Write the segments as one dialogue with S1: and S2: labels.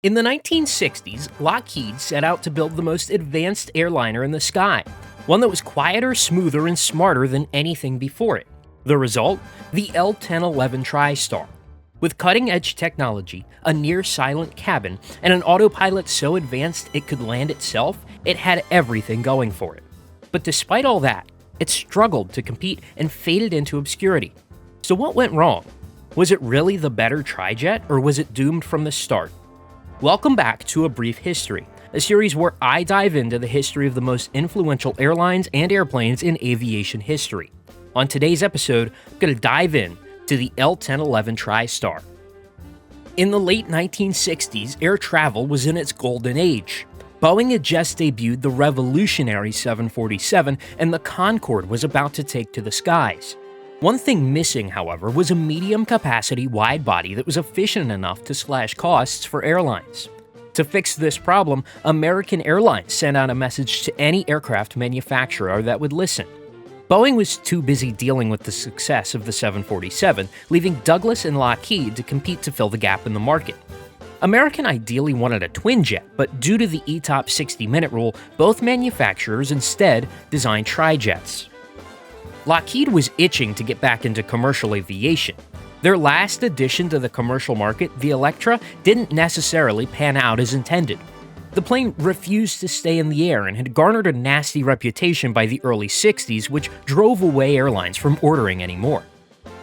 S1: In the 1960s, Lockheed set out to build the most advanced airliner in the sky, one that was quieter, smoother, and smarter than anything before it. The result? The L-1011 TriStar. With cutting-edge technology, a near-silent cabin, and an autopilot so advanced it could land itself, it had everything going for it. But despite all that, it struggled to compete and faded into obscurity. So what went wrong? Was it really the better Trijet, or was it doomed from the start? Welcome back to A Brief History, a series where I dive into the history of the most influential airlines and airplanes in aviation history. On today's episode, I'm going to dive in to the L-1011 TriStar. In the late 1960s, air travel was in its golden age. Boeing had just debuted the revolutionary 747, and the Concorde was about to take to the skies. One thing missing, however, was a medium-capacity wide-body that was efficient enough to slash costs for airlines. To fix this problem, American Airlines sent out a message to any aircraft manufacturer that would listen. Boeing was too busy dealing with the success of the 747, leaving Douglas and Lockheed to compete to fill the gap in the market. American ideally wanted a twin jet, but due to the ETOP 60-minute rule, both manufacturers instead designed trijets. Lockheed was itching to get back into commercial aviation. Their last addition to the commercial market, the Electra, didn't necessarily pan out as intended. The plane refused to stay in the air and had garnered a nasty reputation by the early 60s, which drove away airlines from ordering anymore.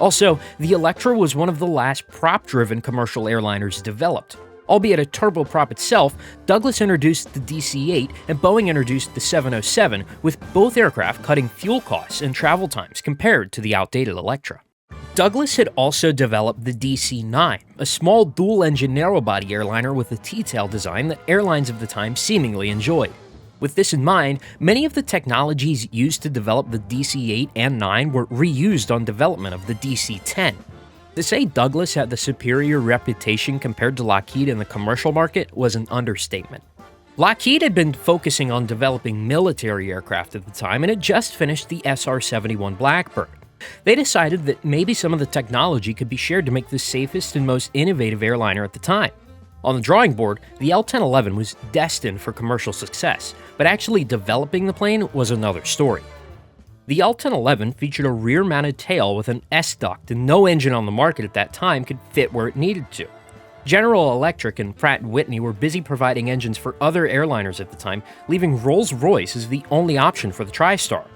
S1: Also, the Electra was one of the last prop-driven commercial airliners developed. Albeit a turboprop itself, Douglas introduced the DC-8 and Boeing introduced the 707, with both aircraft cutting fuel costs and travel times compared to the outdated Electra. Douglas had also developed the DC-9, a small dual-engine narrow-body airliner with a T-tail design that airlines of the time seemingly enjoyed. With this in mind, many of the technologies used to develop the DC-8 and 9 were reused on development of the DC-10. To say Douglas had the superior reputation compared to Lockheed in the commercial market was an understatement. Lockheed had been focusing on developing military aircraft at the time and had just finished the SR-71 Blackbird. They decided that maybe some of the technology could be shared to make the safest and most innovative airliner at the time. On the drawing board, the L-1011 was destined for commercial success, but actually developing the plane was another story. The L-1011 featured a rear-mounted tail with an S-duct, and no engine on the market at that time could fit where it needed to. General Electric and Pratt & Whitney were busy providing engines for other airliners at the time, leaving Rolls-Royce as the only option for the TriStar.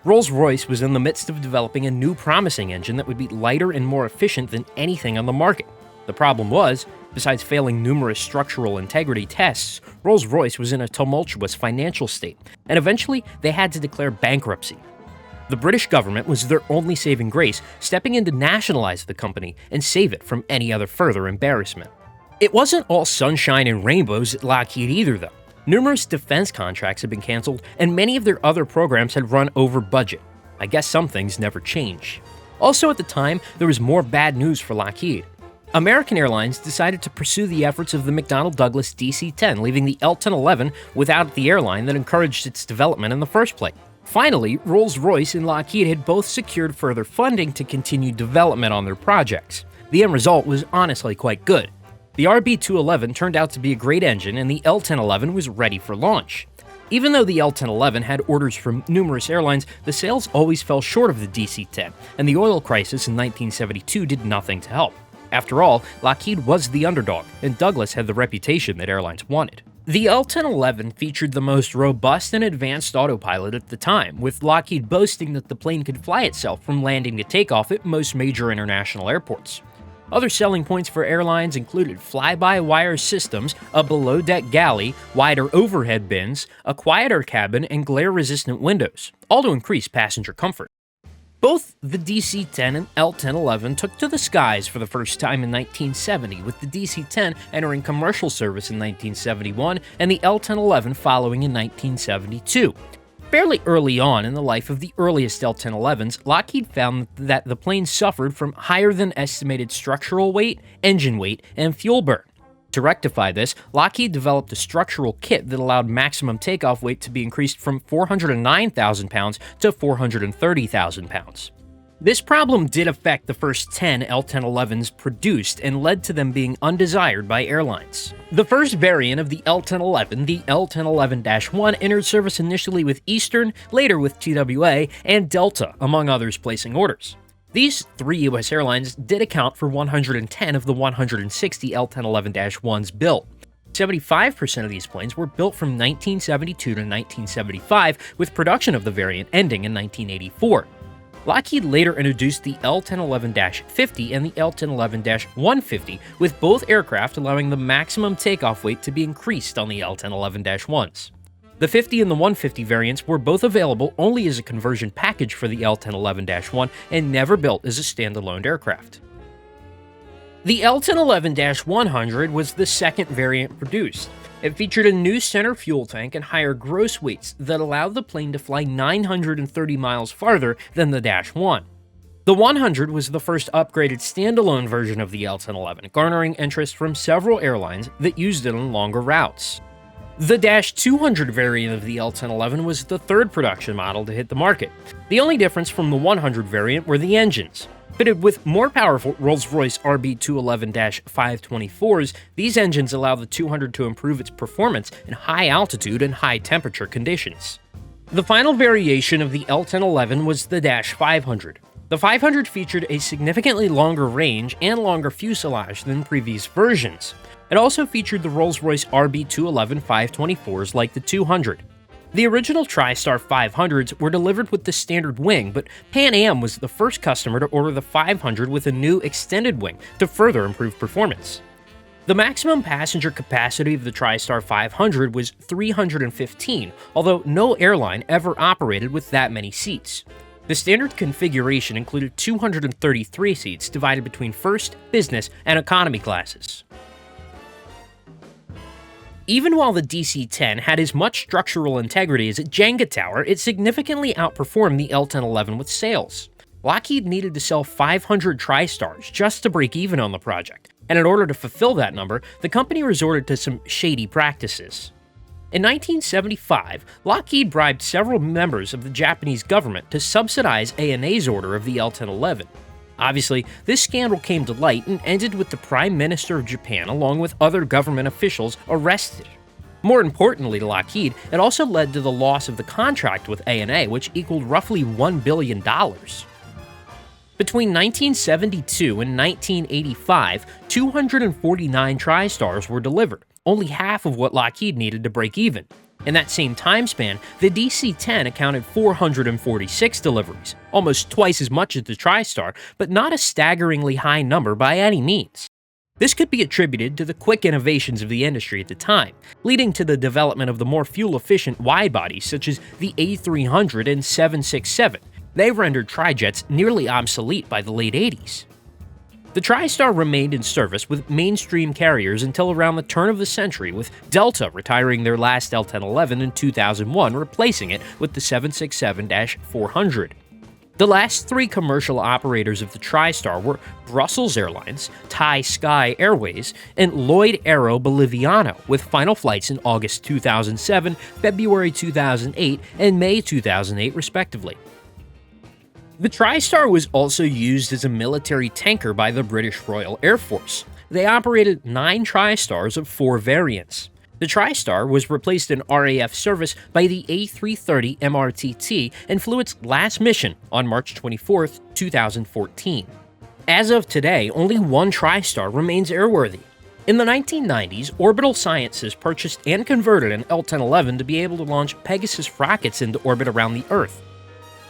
S1: Rolls-Royce was in the midst of developing a new promising engine that would be lighter and more efficient than anything on the market. The problem was, besides failing numerous structural integrity tests, Rolls-Royce was in a tumultuous financial state, and eventually they had to declare bankruptcy. The British government was their only saving grace, stepping in to nationalize the company and save it from any other further embarrassment. It wasn't all sunshine and rainbows at Lockheed either, though. Numerous defense contracts had been canceled, and many of their other programs had run over budget. I guess some things never change. Also at the time, there was more bad news for Lockheed. American Airlines decided to pursue the efforts of the McDonnell Douglas DC-10, leaving the L-1011 without the airline that encouraged its development in the first place. Finally, Rolls-Royce and Lockheed had both secured further funding to continue development on their projects. The end result was honestly quite good. The RB211 turned out to be a great engine, and the L-1011 was ready for launch. Even though the L-1011 had orders from numerous airlines, the sales always fell short of the DC-10, and the oil crisis in 1972 did nothing to help. After all, Lockheed was the underdog, and Douglas had the reputation that airlines wanted. The L-1011 featured the most robust and advanced autopilot at the time, with Lockheed boasting that the plane could fly itself from landing to takeoff at most major international airports. Other selling points for airlines included fly-by-wire systems, a below-deck galley, wider overhead bins, a quieter cabin, and glare-resistant windows, all to increase passenger comfort. Both the DC-10 and L-1011 took to the skies for the first time in 1970, with the DC-10 entering commercial service in 1971 and the L-1011 following in 1972. Fairly early on in the life of the earliest L-1011s, Lockheed found that the plane suffered from higher than estimated structural weight, engine weight, and fuel burn. To rectify this, Lockheed developed a structural kit that allowed maximum takeoff weight to be increased from 409,000 pounds to 430,000 pounds. This problem did affect the first 10 L-1011s produced and led to them being undesired by airlines. The first variant of the L-1011, the L-1011-1, entered service initially with Eastern, later with TWA, and Delta, among others placing orders. These three U.S. airlines did account for 110 of the 160 L-1011-1s built. 75% of these planes were built from 1972 to 1975, with production of the variant ending in 1984. Lockheed later introduced the L-1011-50 and the L-1011-150, with both aircraft allowing the maximum takeoff weight to be increased on the L-1011-1s. The 50 and the 150 variants were both available only as a conversion package for the L-1011-1 and never built as a standalone aircraft. The L-1011-100 was the second variant produced. It featured a new center fuel tank and higher gross weights that allowed the plane to fly 930 miles farther than the -1. The 100 was the first upgraded standalone version of the L-1011, garnering interest from several airlines that used it on longer routes. The -200 variant of the L-1011 was the third production model to hit the market. The only difference from the 100 variant were the engines. Fitted with more powerful Rolls-Royce RB211-524s, these engines allow the 200 to improve its performance in high altitude and high temperature conditions. The final variation of the L-1011 was the -500. The 500 featured a significantly longer range and longer fuselage than previous versions. It also featured the Rolls-Royce RB211-524s like the 200. The original TriStar 500s were delivered with the standard wing, but Pan Am was the first customer to order the 500 with a new extended wing to further improve performance. The maximum passenger capacity of the TriStar 500 was 315, although no airline ever operated with that many seats. The standard configuration included 233 seats divided between first, business, and economy classes. Even while the DC-10 had as much structural integrity as a Jenga tower, it significantly outperformed the L-1011 with sales. Lockheed needed to sell 500 TriStars just to break even on the project, and in order to fulfill that number, the company resorted to some shady practices. In 1975, Lockheed bribed several members of the Japanese government to subsidize ANA's order of the L-1011. Obviously, this scandal came to light and ended with the Prime Minister of Japan along with other government officials arrested. More importantly to Lockheed, it also led to the loss of the contract with ANA, which equaled roughly $1 billion. Between 1972 and 1985, 249 TriStars were delivered, only half of what Lockheed needed to break even. In that same time span, the DC-10 accounted 446 deliveries, almost twice as much as the TriStar, but not a staggeringly high number by any means. This could be attributed to the quick innovations of the industry at the time, leading to the development of the more fuel-efficient widebodies such as the A300 and 767. They rendered Trijets nearly obsolete by the late 80s. The TriStar remained in service with mainstream carriers until around the turn of the century, with Delta retiring their last L-1011 in 2001, replacing it with the 767-400. The last three commercial operators of the TriStar were Brussels Airlines, Thai Sky Airways, and Lloyd Aero Boliviano, with final flights in August 2007, February 2008, and May 2008, respectively. The TriStar was also used as a military tanker by the British Royal Air Force. They operated 9 TriStars of 4 variants. The TriStar was replaced in RAF service by the A330 MRTT and flew its last mission on March 24, 2014. As of today, only one TriStar remains airworthy. In the 1990s, Orbital Sciences purchased and converted an L-1011 to be able to launch Pegasus rockets into orbit around the Earth.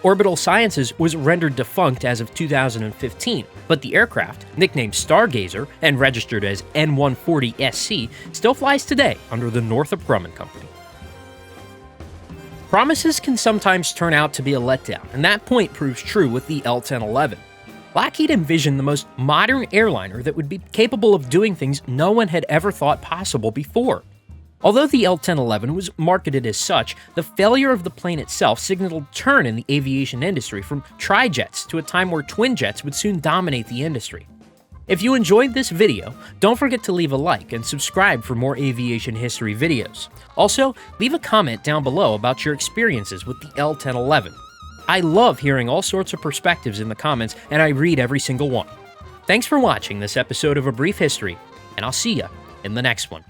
S1: Orbital Sciences was rendered defunct as of 2015, but the aircraft, nicknamed Stargazer and registered as N140SC, still flies today under the Northrop Grumman Company. Promises can sometimes turn out to be a letdown, and that point proves true with the L-1011. Lockheed envisioned the most modern airliner that would be capable of doing things no one had ever thought possible before. Although the L-1011 was marketed as such, the failure of the plane itself signaled a turn in the aviation industry from trijets to a time where twin jets would soon dominate the industry. If you enjoyed this video, don't forget to leave a like and subscribe for more aviation history videos. Also, leave a comment down below about your experiences with the L-1011. I love hearing all sorts of perspectives in the comments, and I read every single one. Thanks for watching this episode of A Brief History, and I'll see ya in the next one.